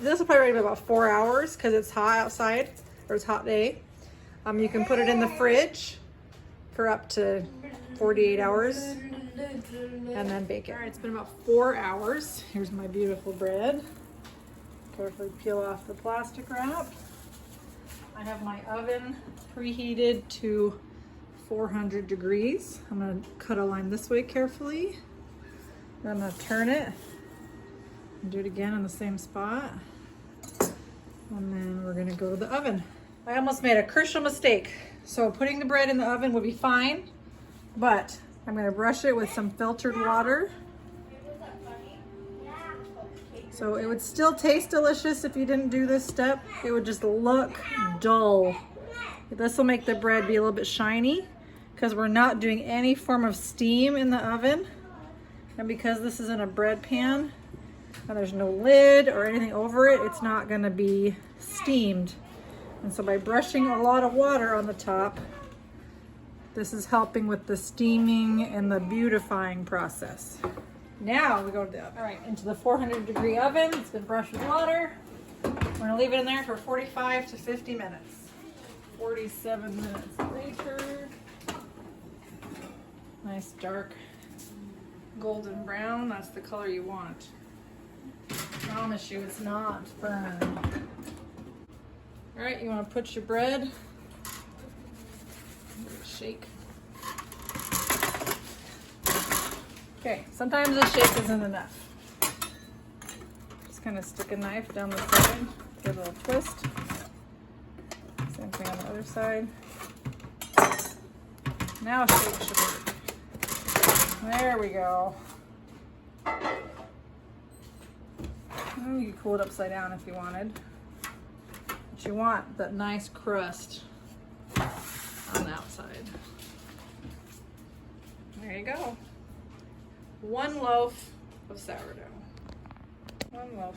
this will probably be about 4 hours because it's hot outside, or it's a hot day. You can put it in the fridge for up to 48 hours and then bake it. All right, it's been about 4 hours. Here's my beautiful bread. Carefully peel off the plastic wrap. I have my oven preheated to 400 degrees. I'm gonna cut a line this way carefully. Then I'm gonna turn it and do it again in the same spot. And then we're gonna go to the oven. I almost made a crucial mistake. So putting the bread in the oven would be fine, but I'm gonna brush it with some filtered water. So it would still taste delicious if you didn't do this step. It would just look dull. This will make the bread be a little bit shiny because we're not doing any form of steam in the oven. And because this is in a bread pan and there's no lid or anything over it, it's not gonna be steamed. And so by brushing a lot of water on the top, this is helping with the steaming and the beautifying process. Now we go to the oven. All right, into the 400-degree oven. It's been brushed with water. We're gonna leave it in there for 45 to 50 minutes. 47 minutes later. Nice dark golden brown. That's the color you want. I promise you it's not burned. All right, you want to put your bread. Shake. Okay, sometimes a shake isn't enough. Just kind of stick a knife down the side, give it a little twist. Same thing on the other side. Now shake should work. There we go. Oh, you could cool it upside down if you wanted. But you want that nice crust on the outside. There you go. 1 loaf of sourdough. 1 loaf.